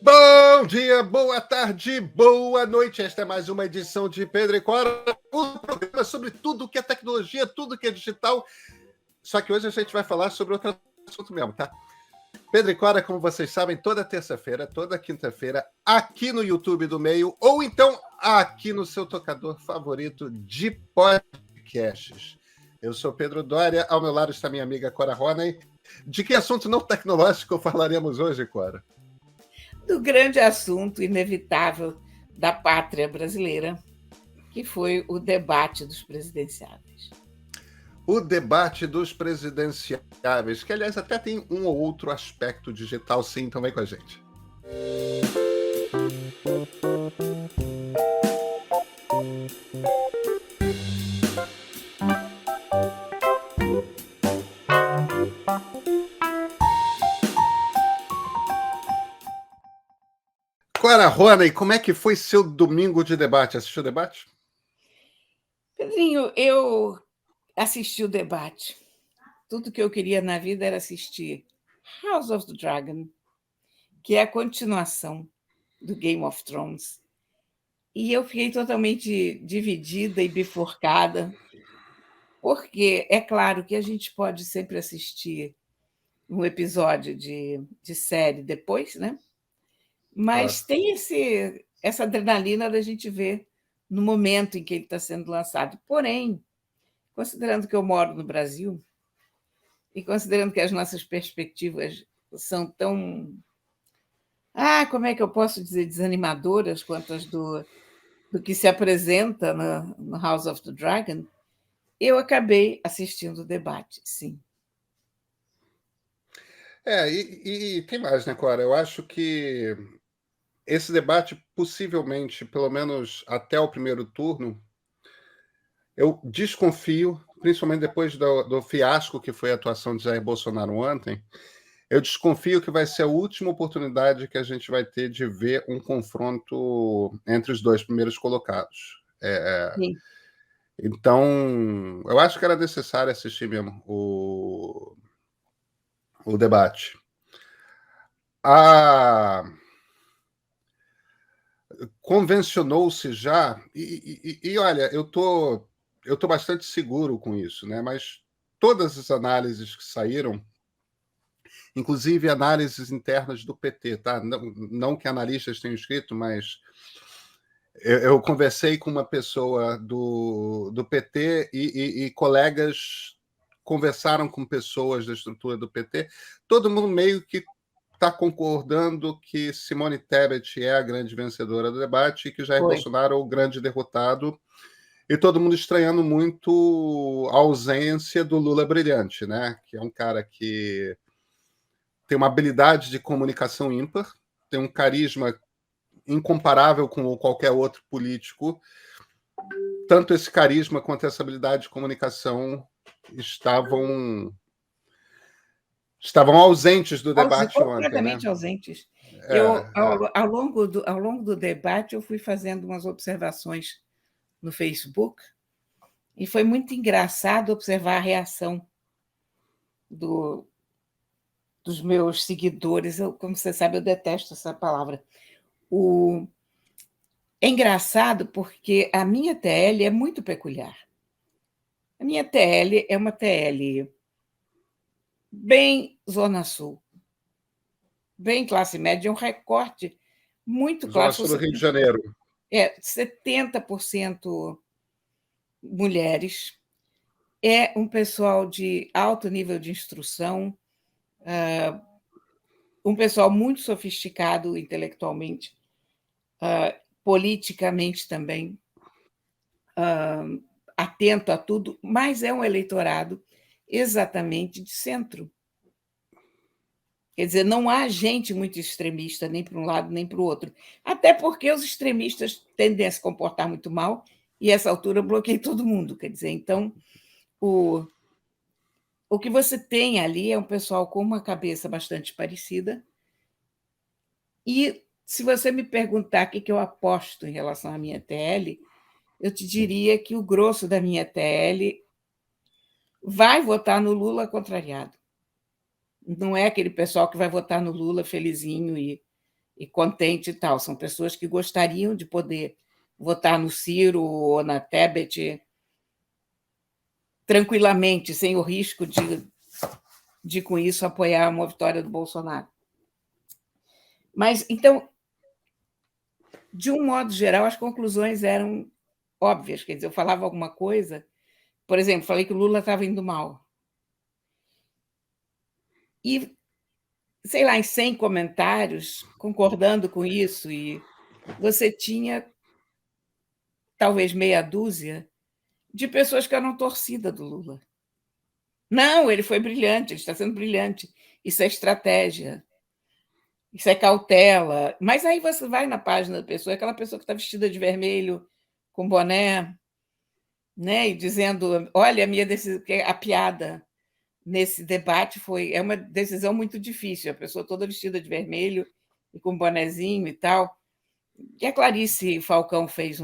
Bom dia, boa tarde, boa noite. Esta é mais uma edição de Pedro e Cora, um programa sobre tudo que é tecnologia, tudo que é digital. Só que hoje a gente vai falar sobre outro assunto mesmo, tá? Pedro e Cora, como vocês sabem, toda terça-feira, toda quinta-feira, aqui no YouTube do Meio, ou então aqui no seu tocador favorito de podcasts. Eu sou Pedro Doria, ao meu lado está minha amiga Cora Roney. De que assunto não tecnológico falaremos hoje, Cora? Do grande assunto inevitável da pátria brasileira, que foi o debate dos presidenciáveis. O debate dos presidenciáveis, que aliás até tem um ou outro aspecto digital, sim, então vem com a gente. Cora Roney, como é que foi seu domingo de debate? Assistiu o debate? Pedrinho, eu assisti o debate. Tudo que eu queria na vida era assistir House of the Dragon, que é a continuação do Game of Thrones. E eu fiquei totalmente dividida e bifurcada, porque é claro que a gente pode sempre assistir um episódio de série depois, né? Claro. Mas tem essa adrenalina da gente ver no momento em que ele está sendo lançado. Porém, considerando que eu moro no Brasil e considerando que as nossas perspectivas são tão, como é que eu posso dizer, desanimadoras quanto as do que se apresenta no House of the Dragon, eu acabei assistindo o debate, sim. E tem mais, né, Cora? Eu acho que esse debate, possivelmente, pelo menos até o primeiro turno, eu desconfio, principalmente depois do fiasco que foi a atuação de Jair Bolsonaro ontem, eu desconfio que vai ser a última oportunidade que a gente vai ter de ver um confronto entre os dois primeiros colocados. Sim. Então, eu acho que era necessário assistir mesmo o debate. Convencionou-se já, e olha, eu tô bastante seguro com isso, né? Mas todas as análises que saíram, inclusive análises internas do PT, tá? Não que analistas tenham escrito, mas eu conversei com uma pessoa do PT e colegas conversaram com pessoas da estrutura do PT, todo mundo meio que está concordando que Simone Tebet é a grande vencedora do debate e que Jair Foi. Bolsonaro é o grande derrotado, e todo mundo estranhando muito a ausência do Lula brilhante, né? Que é um cara que tem uma habilidade de comunicação ímpar, tem um carisma incomparável com qualquer outro político. Tanto esse carisma quanto essa habilidade de comunicação estavam ausentes do debate ontem, né? Completamente ausentes. Eu, É, ao longo do debate, eu fui fazendo umas observações no Facebook e foi muito engraçado observar a reação do, dos meus seguidores. Como você sabe, eu detesto essa palavra. O, é engraçado porque a minha TL é muito peculiar. A minha TL é uma TL bem Zona Sul, bem classe média, um recorte muito Zona claro. Sul do Rio de Janeiro. 70% mulheres, é um pessoal de alto nível de instrução, um pessoal muito sofisticado intelectualmente, politicamente também, atento a tudo, mas é um eleitorado exatamente de centro. Quer dizer, não há gente muito extremista, nem para um lado nem para o outro. Até porque os extremistas tendem a se comportar muito mal, e essa altura bloqueia todo mundo. Quer dizer, então, o, o que você tem ali é um pessoal com uma cabeça bastante parecida. E se você me perguntar o que eu aposto em relação à minha TL, eu te diria que o grosso da minha TL vai votar no Lula contrariado. Não é aquele pessoal que vai votar no Lula felizinho e contente e tal. São pessoas que gostariam de poder votar no Ciro ou na Tebet tranquilamente, sem o risco de com isso, apoiar uma vitória do Bolsonaro. Mas, então, de um modo geral, as conclusões eram óbvias. Quer dizer, eu falava alguma coisa, por exemplo, falei que o Lula estava indo mal. E, sei lá, em 100 comentários concordando com isso, e você tinha talvez meia dúzia de pessoas que eram torcida do Lula. Não, ele foi brilhante, ele está sendo brilhante. Isso é estratégia, isso é cautela. Mas aí você vai na página da pessoa, aquela pessoa que está vestida de vermelho, com boné, né, e dizendo: olha, a minha decisão, a piada nesse debate é uma decisão muito difícil, a pessoa toda vestida de vermelho e com bonezinho e tal. E a Clarice Falcão fez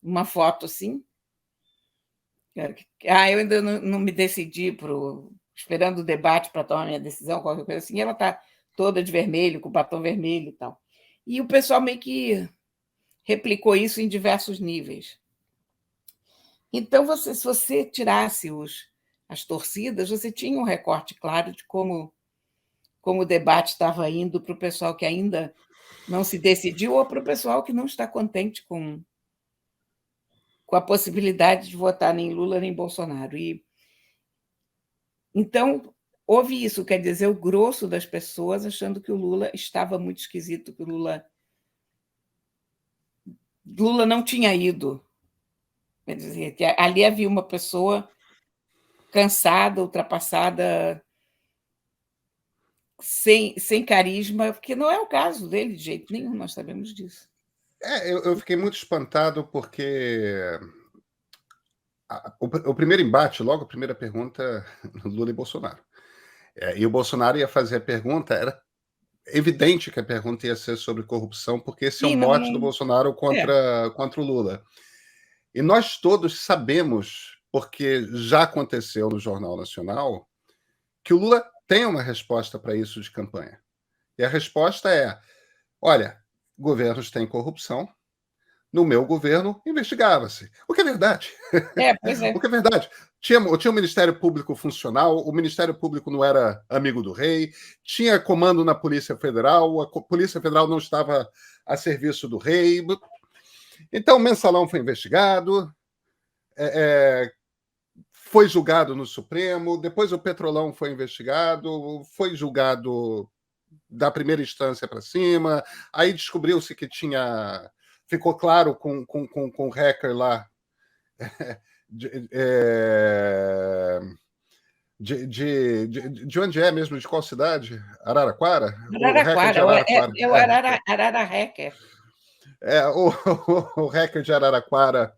uma foto assim. Eu ainda não me decidi, esperando o debate para tomar minha decisão, qualquer coisa assim. Ela está toda de vermelho, com batom vermelho e tal. E o pessoal meio que replicou isso em diversos níveis. Então, se você tirasse as torcidas, você tinha um recorte claro de como o debate estava indo para o pessoal que ainda não se decidiu ou para o pessoal que não está contente com a possibilidade de votar nem Lula nem Bolsonaro. Então, houve isso, quer dizer, o grosso das pessoas achando que o Lula estava muito esquisito, que o Lula não tinha ido. Quer dizer, que ali havia uma pessoa cansada, ultrapassada, sem carisma, porque não é o caso dele de jeito nenhum, nós sabemos disso. Eu fiquei muito espantado porque o primeiro embate, logo a primeira pergunta, Lula e Bolsonaro. E o Bolsonaro ia fazer a pergunta, era evidente que a pergunta ia ser sobre corrupção, porque esse é o mote do Bolsonaro contra o Lula. E nós todos sabemos, porque já aconteceu no Jornal Nacional, que o Lula tem uma resposta para isso de campanha. E a resposta é: olha, governos têm corrupção, no meu governo investigava-se. O que é verdade. Pois é. O que é verdade. Tinha um Ministério Público funcional, o Ministério Público não era amigo do rei, tinha comando na Polícia Federal, a Polícia Federal não estava a serviço do rei. Então, o Mensalão foi investigado, foi julgado no Supremo, depois o Petrolão foi investigado, foi julgado da primeira instância para cima, aí descobriu-se que ficou claro com o hacker lá, de onde é mesmo? De qual cidade? Araraquara? O hacker de Araraquara. É o Arara Hacker. O hacker de Araraquara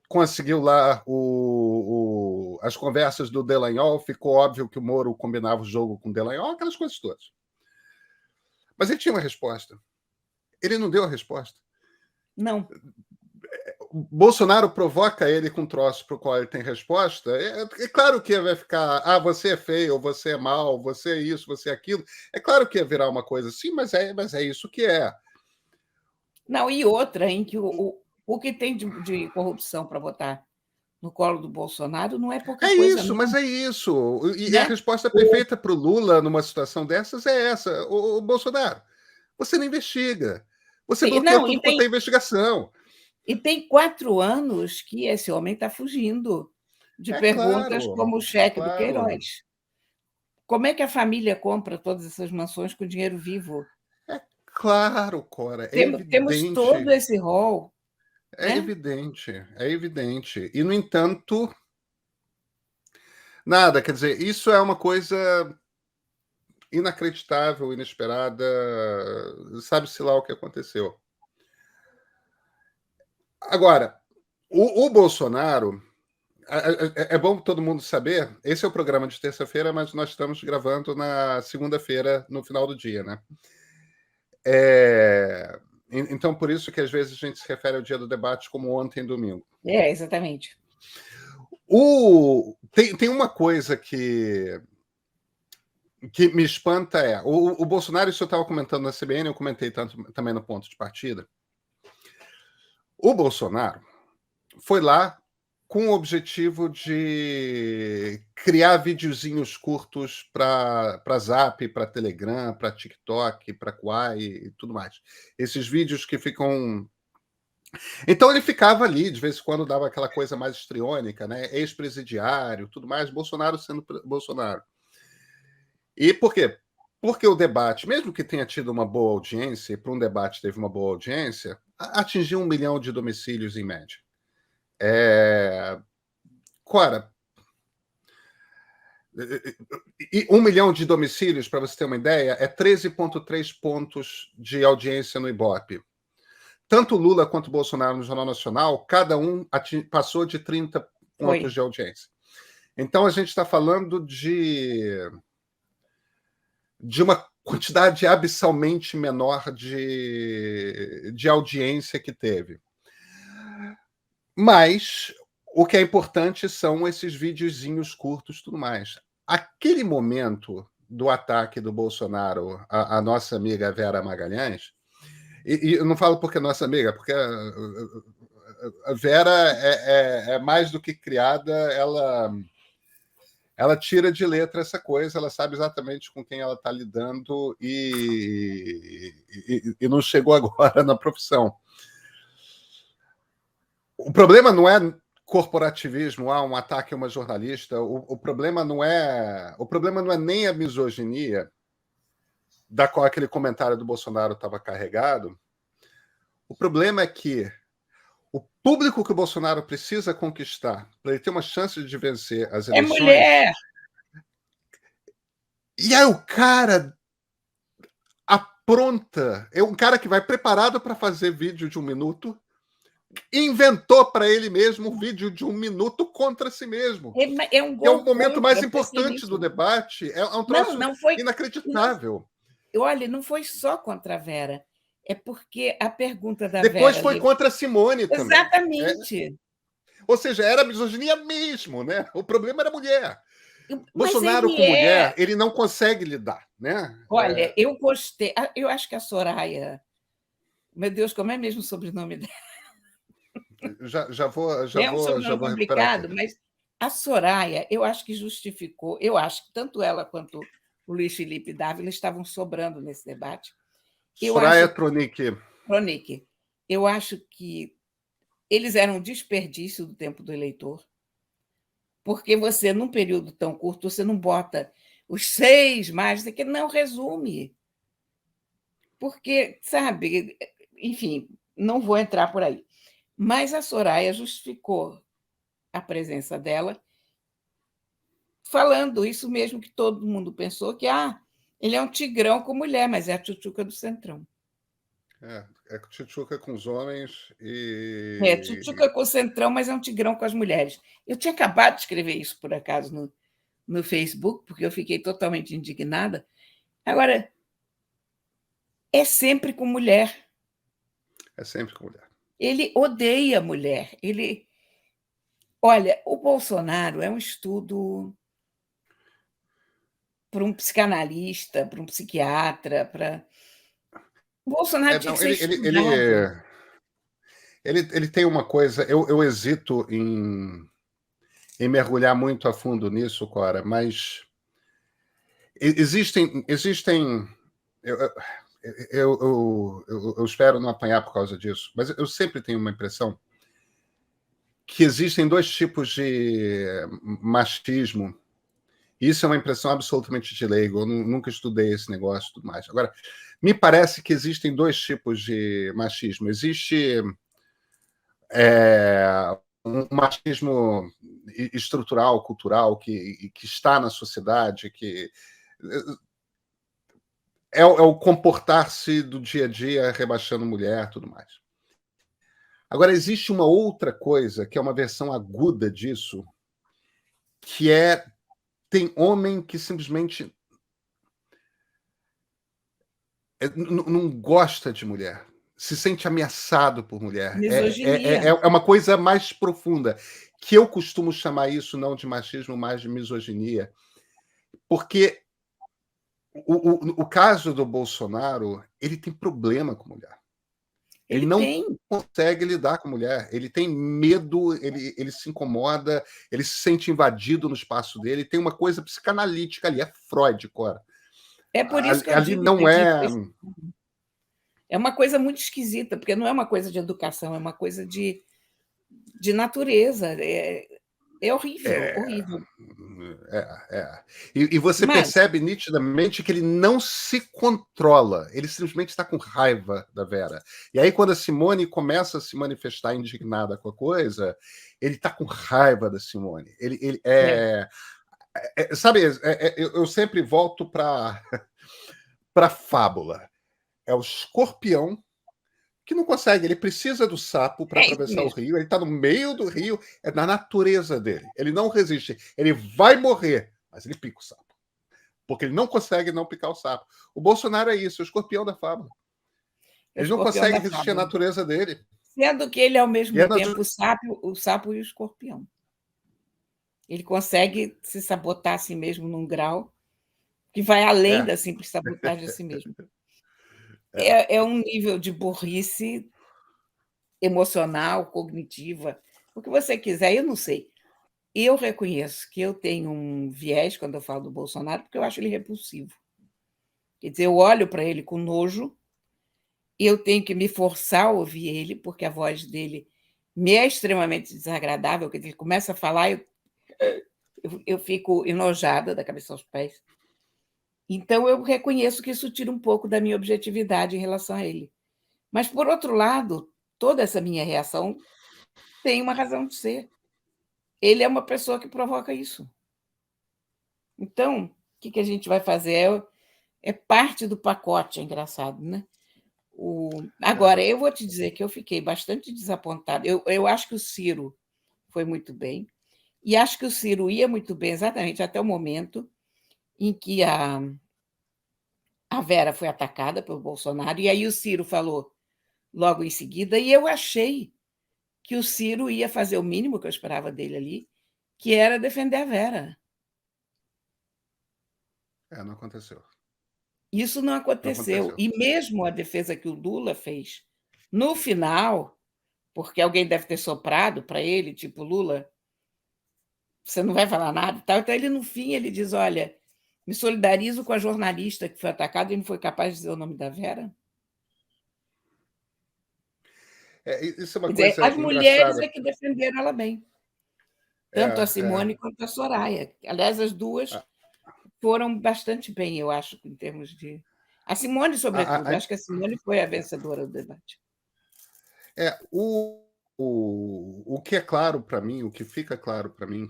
conseguiu lá as conversas do Delanhol, ficou óbvio que o Moro combinava o jogo com o Delanhol, aquelas coisas todas. Mas ele tinha uma resposta. Ele não deu a resposta. Não. Bolsonaro provoca ele com um troço para o qual ele tem resposta. É claro que vai ficar: você é feio, você é mau, você é isso, você é aquilo. É claro que ia virar uma coisa assim, mas é isso que é. Não, e outra, em que o que tem de corrupção para votar no colo do Bolsonaro não é pouca coisa. Isso, não. Mas é isso. E Né? a resposta perfeita para o Lula numa situação dessas é essa: o Bolsonaro, você não investiga. Você bloqueia tudo quanto é investigação. E tem 4 anos que esse homem está fugindo de perguntas como o cheque do Queiroz. Como é que a família compra todas essas mansões com dinheiro vivo? Claro, Cora, Temos todo esse rol. Evidente, é evidente. E, no entanto, nada, quer dizer, isso é uma coisa inacreditável, inesperada, sabe-se lá o que aconteceu. Agora, o Bolsonaro, é bom todo mundo saber, esse é o programa de terça-feira, mas nós estamos gravando na segunda-feira, no final do dia, né? Então, por isso que às vezes a gente se refere ao dia do debate como ontem, domingo. que me espanta é o Bolsonaro, isso eu estava comentando na CBN, eu comentei tanto também no ponto de partida. O Bolsonaro foi lá com o objetivo de criar videozinhos curtos para Zap, para Telegram, para TikTok, para Quai e tudo mais. Esses vídeos que ficam. Então ele ficava ali, de vez em quando dava aquela coisa mais histriônica, né? Ex-presidiário, tudo mais, Bolsonaro sendo Bolsonaro. E por quê? Porque o debate, mesmo que tenha tido uma boa audiência, e para um debate teve uma boa audiência, atingiu 1 milhão de domicílios em média. Cora, 1 milhão de domicílios, para você ter uma ideia, é 13,3 pontos de audiência no Ibope. Tanto Lula quanto Bolsonaro no Jornal Nacional, cada um passou de 30 pontos de audiência. Então, a gente está falando de uma quantidade abissalmente menor de audiência que teve. Mas o que é importante são esses videozinhos curtos e tudo mais. Aquele momento do ataque do Bolsonaro à nossa amiga Vera Magalhães, e eu não falo porque é nossa amiga, porque a Vera é mais do que criada, ela tira de letra essa coisa, ela sabe exatamente com quem ela está lidando e não chegou agora na profissão. O problema não é corporativismo, um ataque a uma jornalista. O problema não é nem a misoginia da qual aquele comentário do Bolsonaro estava carregado. O problema é que o público que o Bolsonaro precisa conquistar para ele ter uma chance de vencer as eleições... É mulher! E aí o cara apronta, é um cara que vai preparado para fazer vídeo de 1 minuto, inventou para ele mesmo um vídeo de 1 minuto contra si mesmo. É um gol. É o momento mais importante do debate. É um troço não foi inacreditável. Olha, não foi só contra a Vera. É porque a pergunta da Depois Vera... foi contra a Simone também. Exatamente. Ou seja, era misoginia mesmo, né? O problema era a mulher. Mas Bolsonaro com mulher, ele não consegue lidar, né? Olha, eu gostei. Eu acho que a Soraya... Meu Deus, como é mesmo o sobrenome dela? Já vou um sobrenome complicado, mas a Soraya, eu acho que justificou. Eu acho que tanto ela quanto o Luiz Felipe Dávila estavam sobrando nesse debate. Soraya Tronic. Eu acho que eles eram um desperdício do tempo do eleitor, porque você, num período tão curto, você não bota os 6 mais, que não resume. Porque, sabe, enfim, não vou entrar por aí. Mas a Soraya justificou a presença dela, falando isso mesmo que todo mundo pensou, que ele é um tigrão com mulher, mas é a tchutchuca do Centrão. É tchutchuca com os homens e... É tchutchuca com o Centrão, mas é um tigrão com as mulheres. Eu tinha acabado de escrever isso, por acaso, no Facebook, porque eu fiquei totalmente indignada. Agora, é sempre com mulher. É sempre com mulher. Ele odeia mulher. Olha, o Bolsonaro é um estudo para um psicanalista, para um psiquiatra, O Bolsonaro tinha que ser estudado. Ele tem uma coisa... Eu hesito em mergulhar muito a fundo nisso, Cora, mas existem eu espero não apanhar por causa disso, mas eu sempre tenho uma impressão que existem 2 tipos de machismo. Isso é uma impressão absolutamente de leigo. Eu nunca estudei esse negócio e tudo mais. Agora, me parece que existem 2 tipos de machismo. Existe um machismo estrutural, cultural, que está na sociedade, que é o comportar-se do dia a dia rebaixando mulher, tudo mais. Agora, existe uma outra coisa, que é uma versão aguda disso, que tem homem que simplesmente não gosta de mulher, se sente ameaçado por mulher. Misoginia. É uma coisa mais profunda, que eu costumo chamar isso não de machismo, mas de misoginia, porque o caso do Bolsonaro, ele tem problema com mulher. Ele Ele não tem. consegue lidar com mulher. Ele tem medo, ele se incomoda, ele se sente invadido no espaço dele. Tem uma coisa psicanalítica ali, é Freud, Cora. É por isso que eu Ali digo não que é. é uma coisa muito esquisita, porque não é uma coisa de educação, é uma coisa de natureza. É horrível, horrível. E você Mas percebe nitidamente que ele não se controla, ele simplesmente está com raiva da Vera. E aí, quando a Simone começa a se manifestar indignada com a coisa, ele está com raiva da Simone. Ele sabe, eu sempre volto para a fábula. É o escorpião que não consegue, ele precisa do sapo para é isso atravessar o mesmo. rio, ele está no meio do rio, é na natureza dele. Ele não resiste, ele vai morrer, mas ele pica o sapo. Porque ele não consegue não picar o sapo. O Bolsonaro é isso, o escorpião da fábula. É o Ele não escorpião consegue da resistir à fábula. natureza dele. Sendo que ele é, ao E mesmo é tempo, o sapo e o escorpião. Ele consegue se sabotar a si mesmo num grau que vai além é, da simples sabotagem a si mesmo. é. É um nível de burrice emocional, cognitiva, o que você quiser, eu não sei. Eu reconheço que eu tenho um viés quando eu falo do Bolsonaro, porque eu acho ele repulsivo. Quer dizer, eu olho para ele com nojo e eu tenho que me forçar a ouvir ele, porque a voz dele me é extremamente desagradável, quer dizer, ele começa a falar, eu fico enojada da cabeça aos pés. Então, eu reconheço que isso tira um pouco da minha objetividade em relação a ele. Mas, por outro lado, toda essa minha reação tem uma razão de ser. Ele é uma pessoa que provoca isso. Então, o que a gente vai fazer? É parte do pacote, é engraçado, né? Agora, eu vou te dizer que eu fiquei bastante desapontada. Eu acho que o Ciro foi muito bem, e acho que o Ciro ia muito bem exatamente até o momento em que a Vera foi atacada pelo Bolsonaro, e aí o Ciro falou logo em seguida, e eu achei que o Ciro ia fazer o mínimo que eu esperava dele ali, que era defender a Vera. Não aconteceu. Isso não Não aconteceu. aconteceu. E mesmo a defesa que o Lula fez, no final, porque alguém deve ter soprado para ele, tipo, Lula, você não vai falar nada, tal. Então ele no fim ele diz, olha, me solidarizo com a jornalista que foi atacada e não foi capaz de dizer o nome da Vera. Isso é uma Quer dizer, coisa as mulheres engraçada. é que defenderam ela bem, É, tanto a é. Simone quanto a Soraya. Aliás, as duas foram bastante bem, eu acho, em termos de. A Simone, sobretudo, A, acho que a Simone foi a vencedora do debate. É, o que é claro para mim, o que fica claro para mim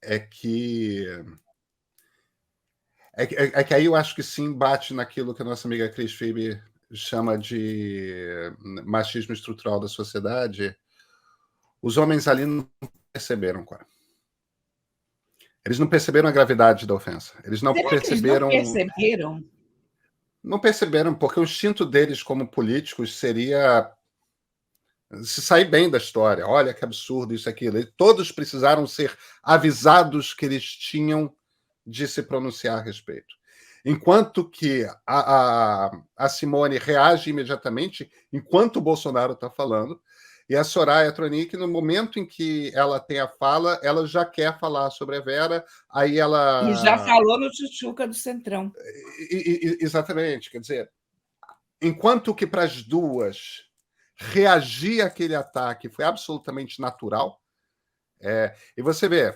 é que é que aí eu acho que sim bate naquilo que a nossa amiga Cris Phoebe chama de machismo estrutural da sociedade. Os homens ali não perceberam, cara. Eles não perceberam a gravidade da ofensa. Eles não Será que eles não perceberam. perceberam? Não perceberam, porque o instinto deles como políticos seria se sair bem da história. Olha que absurdo isso, aquilo. E todos precisaram ser avisados que eles tinham de se pronunciar a respeito. Enquanto que a Simone reage imediatamente, enquanto o Bolsonaro está falando, e a Soraya Tronic, no momento em que ela tem a fala, ela já quer falar sobre a Vera, aí E já ela. falou no Tchutchuca do Centrão. Exatamente, quer dizer, enquanto que para as duas reagir àquele ataque foi absolutamente natural. E você vê,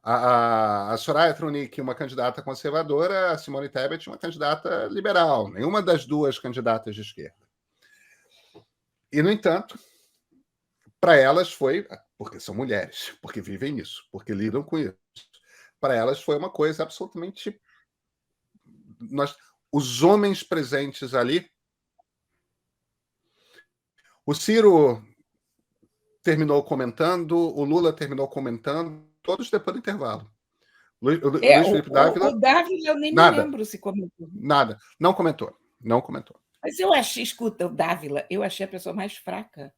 a Soraya Tronic, uma candidata conservadora, a Simone Tebet, uma candidata liberal, nenhuma das duas candidatas de esquerda. E, no entanto, para elas foi, porque são mulheres, porque vivem isso, porque lidam com isso, para elas foi uma coisa absolutamente. Os homens presentes ali. O Ciro terminou comentando, o Lula terminou comentando, todos depois do intervalo. Luiz Felipe O Dávila, Dávila, eu nem me nada, lembro se comentou. nada, não comentou, não comentou. Mas eu achei, escuta, o Dávila, eu achei a pessoa mais fraca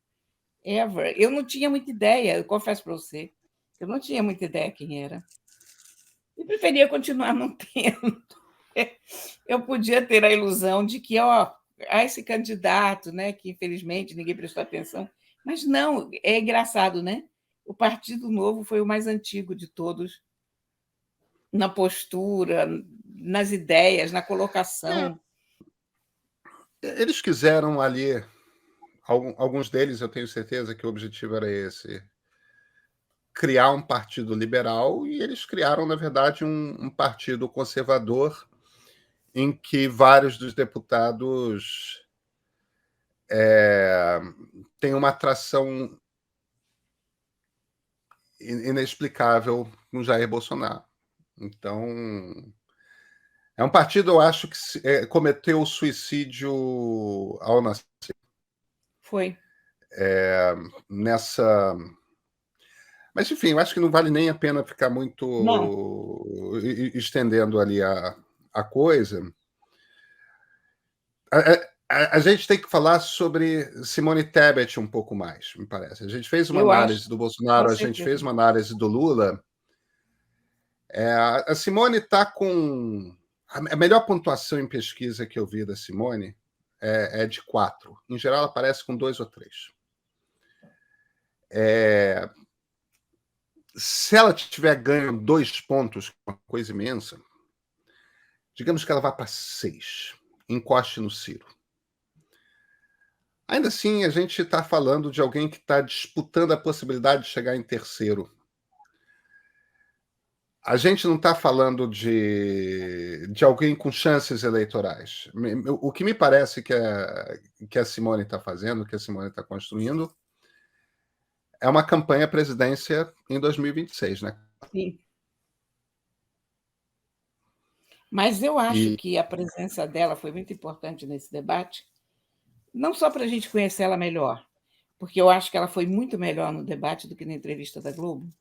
ever. Eu não tinha muita ideia, eu confesso para você, eu não tinha muita ideia quem era. E preferia continuar não tendo. Eu podia ter a ilusão de que, ó, há esse candidato, né, que infelizmente ninguém prestou atenção, mas não, é engraçado, né? O Partido Novo foi o mais antigo de todos, na postura, nas ideias, na É, colocação. eles quiseram ali, alguns deles eu tenho certeza que o objetivo era esse, criar um partido liberal, e eles criaram, na verdade, um partido conservador em que vários dos deputados têm uma atração inexplicável com Jair Bolsonaro. Então, é um partido, eu acho, que cometeu suicídio ao nascer. Foi. Nessa. Mas, enfim, eu acho que não vale nem a pena ficar muito Não, estendendo ali a coisa. A gente tem que falar sobre Simone Tebet um pouco mais, me parece. A gente fez uma eu acho, análise do com Bolsonaro, a gente certeza. fez uma análise do Lula. A Simone está com. A melhor pontuação em pesquisa que eu vi da Simone é de 4. Em geral, ela aparece com 2 ou 3. Se ela tiver ganho 2 pontos, uma coisa imensa, digamos que ela vá para 6, encoste no Ciro. Ainda assim, a gente está falando de alguém que está disputando a possibilidade de chegar em terceiro. A gente não está falando de alguém com chances eleitorais. O que me parece que a Simone está fazendo, que a Simone está construindo, é uma campanha à presidência em 2026, né? Sim. Mas eu acho E que a presença dela foi muito importante nesse debate, não só para a gente conhecer ela melhor, porque eu acho que ela foi muito melhor no debate do que na entrevista da Globo,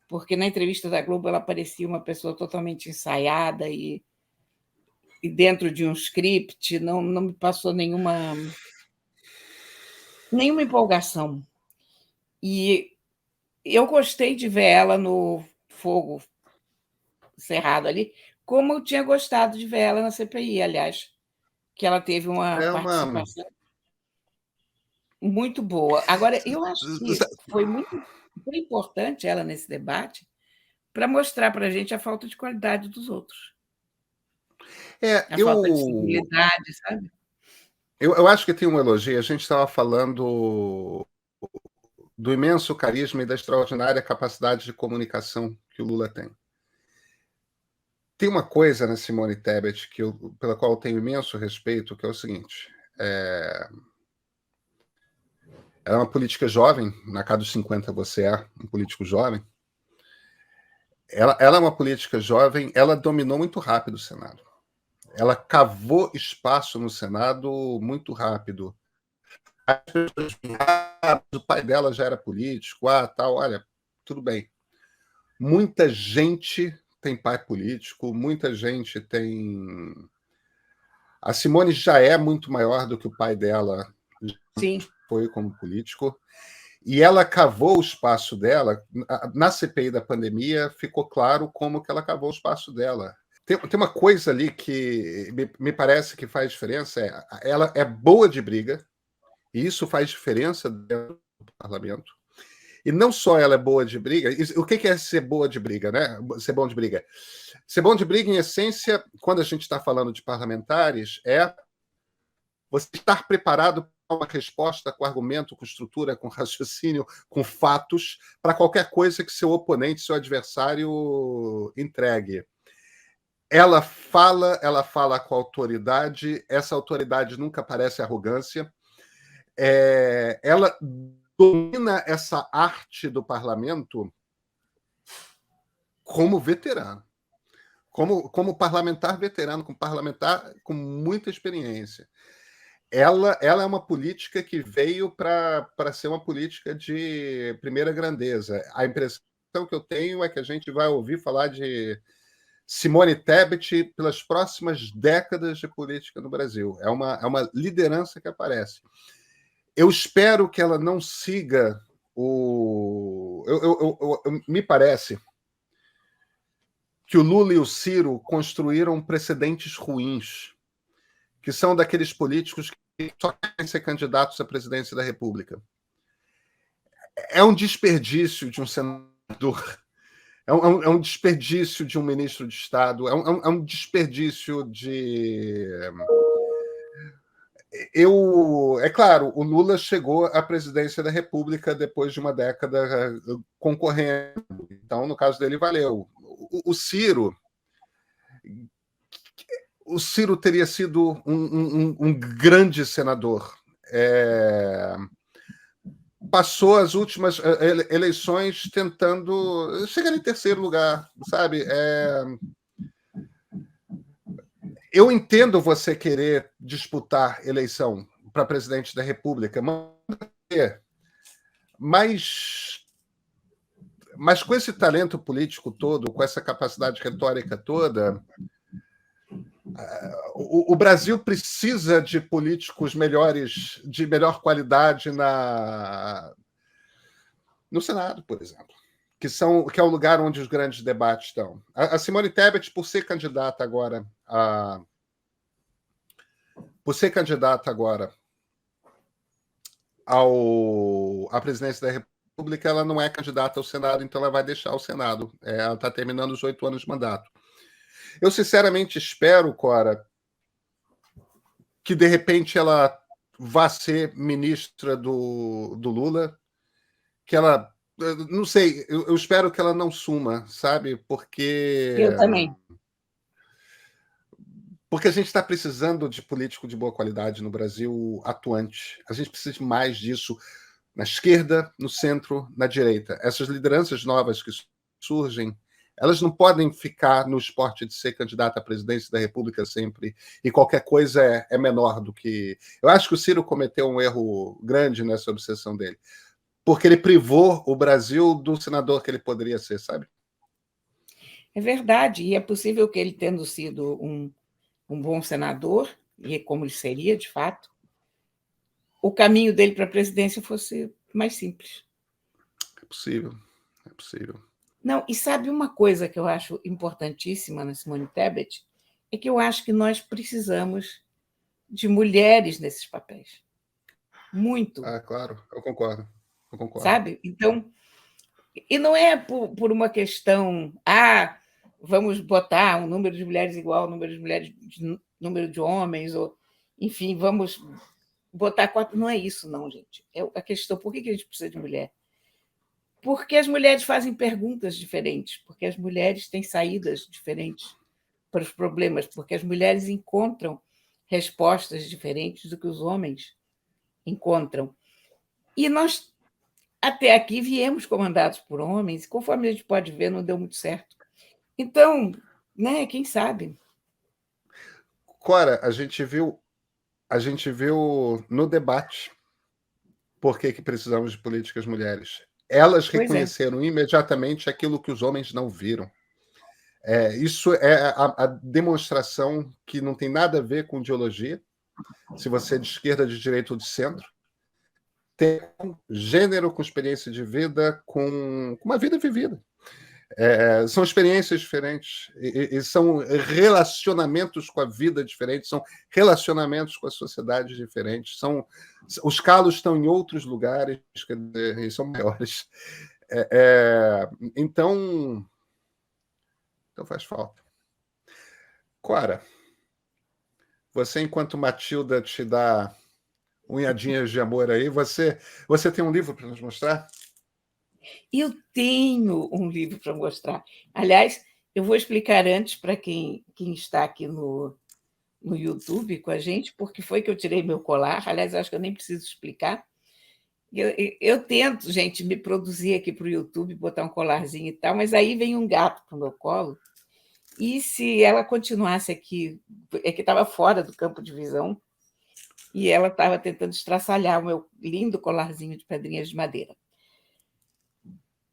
porque na entrevista da Globo ela parecia uma pessoa totalmente ensaiada e dentro de um script, não me passou nenhuma empolgação. E eu gostei de ver ela no Fogo Cerrado ali, como eu tinha gostado de ver ela na CPI, aliás, que ela teve uma é uma. participação muito boa. Agora, eu acho que foi importante ela nesse debate para mostrar para a gente a falta de qualidade dos outros, É, a falta de civilidade, sabe? eu acho que tem um elogio. A gente estava falando do imenso carisma e da extraordinária capacidade de comunicação que o Lula tem. Tem uma coisa na Simone Tebet pela qual eu tenho imenso respeito, que é o seguinte: ela é uma política jovem, na casa dos 50 você é um político jovem. Ela é uma política jovem, ela dominou muito rápido o Senado. Ela cavou espaço no Senado muito rápido. As pessoas o pai dela já era político, tal, olha, tudo bem. Muita gente tem pai político, muita gente tem. A Simone já é muito maior do que o pai dela Sim, foi como político, e ela cavou o espaço dela. Na CPI da pandemia, ficou claro como que ela cavou o espaço dela. Tem uma coisa ali que me parece que faz diferença, ela é boa de briga, e isso faz diferença dentro do parlamento. E não só ela é boa de briga, o que é ser boa de briga, né? Ser bom de briga. Ser bom de briga, em essência, quando a gente está falando de parlamentares, é você estar preparado para uma resposta com argumento, com estrutura, com raciocínio, com fatos, para qualquer coisa que seu oponente, seu adversário entregue. Ela fala com autoridade, essa autoridade nunca parece arrogância. Ela domina essa arte do parlamento como veterano, como parlamentar veterano, como parlamentar com muita experiência. Ela é uma política que veio para ser uma política de primeira grandeza. A impressão que eu tenho é que a gente vai ouvir falar de Simone Tebet pelas próximas décadas de política no Brasil. É uma liderança que aparece. Eu espero que ela não siga me parece que o Lula e o Ciro construíram precedentes ruins, que são daqueles políticos que só querem ser candidatos à presidência da República. É um desperdício de um senador, é um desperdício de um ministro de Estado, é um desperdício de... É claro, o Lula chegou à presidência da República depois de uma década concorrendo. Então, no caso dele, valeu. O Ciro teria sido um grande senador. Passou as últimas eleições tentando chegar em terceiro lugar, sabe? Eu entendo você querer disputar eleição para presidente da República, mas com esse talento político todo, com essa capacidade retórica toda, o Brasil precisa de políticos melhores, de melhor qualidade no Senado, por exemplo, que é o lugar onde os grandes debates estão. A Simone Tebet, por ser candidata agora à presidência da República, ela não é candidata ao Senado, então ela vai deixar o Senado. Ela está terminando os 8 anos de mandato. Eu, sinceramente, espero, Cora, que, de repente, ela vá ser ministra do Lula, que ela... Não sei, eu espero que ela não suma, sabe? Eu também. Porque a gente está precisando de político de boa qualidade no Brasil atuante. A gente precisa de mais disso na esquerda, no centro, na direita. Essas lideranças novas que surgem, elas não podem ficar no esporte de ser candidata à presidência da República sempre, e qualquer coisa é menor do que... Eu acho que o Ciro cometeu um erro grande nessa obsessão dele, porque ele privou o Brasil do senador que ele poderia ser, sabe? É verdade, e é possível que ele, tendo sido um bom senador, e como ele seria, de fato, o caminho dele para a presidência fosse mais simples. É possível, é possível. Não, e sabe uma coisa que eu acho importantíssima na Simone Tebet? É que eu acho que nós precisamos de mulheres nesses papéis. Muito. Claro, eu concordo. Sabe? Então, e não é por uma questão, vamos botar um número de mulheres igual ao número de mulheres, número de homens, ou, enfim, vamos botar 4. Não é isso, não, gente. É a questão, por que a gente precisa de mulher? Porque as mulheres fazem perguntas diferentes, porque as mulheres têm saídas diferentes para os problemas, porque as mulheres encontram respostas diferentes do que os homens encontram. E nós, até aqui, viemos comandados por homens, e conforme a gente pode ver, não deu muito certo. Então, né, quem sabe? Cora, a gente viu no debate por que precisamos de políticas mulheres. Elas reconheceram imediatamente aquilo que os homens não viram. Isso é a demonstração que não tem nada a ver com ideologia, se você é de esquerda, de direita ou de centro, tem gênero, com experiência de vida, com uma vida vivida. São experiências diferentes, e são relacionamentos com a vida diferentes, são relacionamentos com a sociedade diferentes, os calos estão em outros lugares, quer dizer, e são maiores. Então faz falta. Cora, você, enquanto Matilda te dá unhadinhas de amor aí, você tem um livro para nos mostrar? Eu tenho um livro para mostrar. Aliás, eu vou explicar antes para quem está aqui no YouTube com a gente, porque foi que eu tirei meu colar. Aliás, acho que eu nem preciso explicar. Eu tento, gente, me produzir aqui para o YouTube, botar um colarzinho e tal, mas aí vem um gato para o meu colo, e se ela continuasse aqui, é que estava fora do campo de visão, e ela estava tentando estraçalhar o meu lindo colarzinho de pedrinhas de madeira.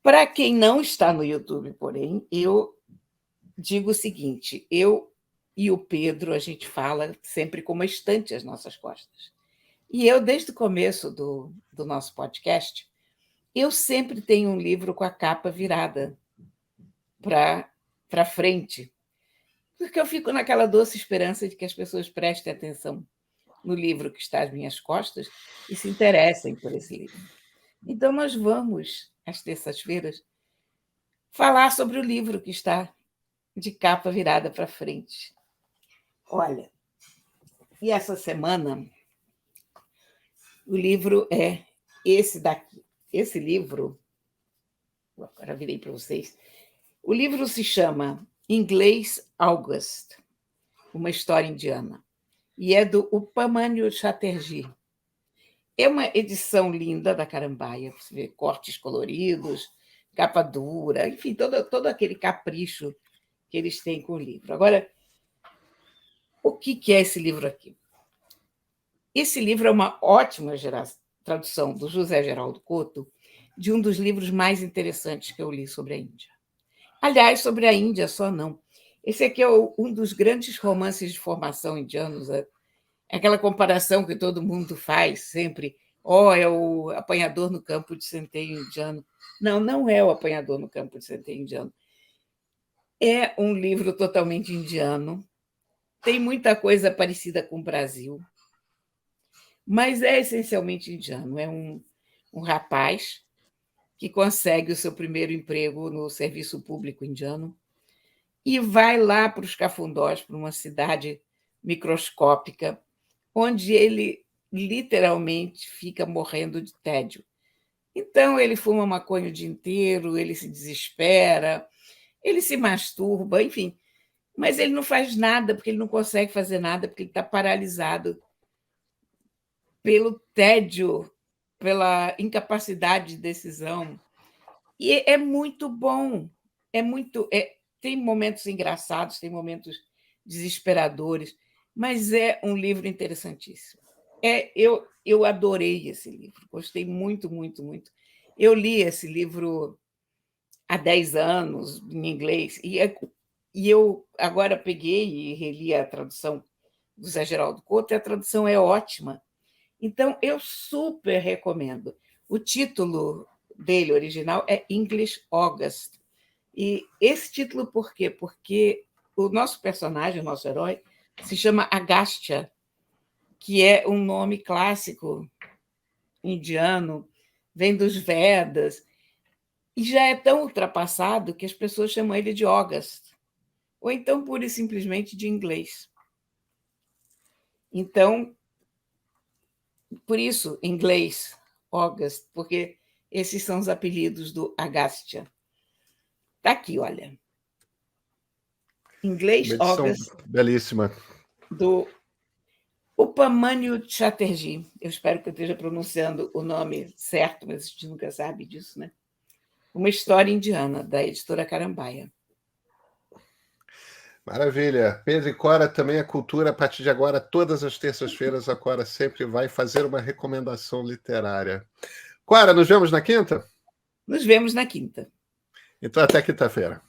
Para quem não está no YouTube, porém, eu digo o seguinte: eu e o Pedro, a gente fala sempre com uma estante às nossas costas. E eu, desde o começo do nosso podcast, eu sempre tenho um livro com a capa virada para para frente, porque eu fico naquela doce esperança de que as pessoas prestem atenção no livro que está às minhas costas e se interessem por esse livro. Então, nós vamos, às terças-feiras, falar sobre o livro que está de capa virada para frente. Olha, e essa semana o livro é esse daqui. Esse livro, agora virei para vocês. O livro se chama Inglês August, uma história indiana, e é do Upamânyu Chatterjee. É uma edição linda da Carambaia, você vê cortes coloridos, capa dura, enfim, todo aquele capricho que eles têm com o livro. Agora, o que é esse livro aqui? Esse livro é uma ótima tradução do José Geraldo Couto, de um dos livros mais interessantes que eu li sobre a Índia. Aliás, sobre a Índia só não. Esse aqui é um dos grandes romances de formação indianos, aquela comparação que todo mundo faz sempre. É o apanhador no campo de centeio indiano. Não, não é o apanhador no campo de centeio indiano. É um livro totalmente indiano. Tem muita coisa parecida com o Brasil, mas é essencialmente indiano. É um rapaz que consegue o seu primeiro emprego no serviço público indiano e vai lá para os Cafundós, para uma cidade microscópica, onde ele literalmente fica morrendo de tédio. Então, ele fuma maconha o dia inteiro, ele se desespera, ele se masturba, enfim. Mas ele não faz nada, porque ele não consegue fazer nada, porque ele está paralisado pelo tédio, pela incapacidade de decisão. E é muito bom. Tem momentos engraçados, tem momentos desesperadores, mas é um livro interessantíssimo. Eu adorei esse livro, gostei muito, muito, muito. Eu li esse livro há 10 anos, em inglês, e eu agora peguei e reli a tradução do Zé Geraldo Couto, e a tradução é ótima. Então, eu super recomendo. O título dele original é English August. E esse título por quê? Porque o nosso personagem, o nosso herói, se chama Agastya, que é um nome clássico indiano, vem dos Vedas, e já é tão ultrapassado que as pessoas chamam ele de August, ou então pura e simplesmente de inglês. Então, por isso, inglês, August, porque esses são os apelidos do Agastya. Está aqui, olha. Inglês August. Belíssima. Do Upamânyu Chatterjee. Eu espero que eu esteja pronunciando o nome certo, mas a gente nunca sabe disso, né? Uma história indiana, da editora Carambaia. Maravilha. Pedro e Cora, também a cultura, a partir de agora, todas as terças-feiras, a Cora sempre vai fazer uma recomendação literária. Cora, nos vemos na quinta? Nos vemos na quinta. Então, até quinta-feira.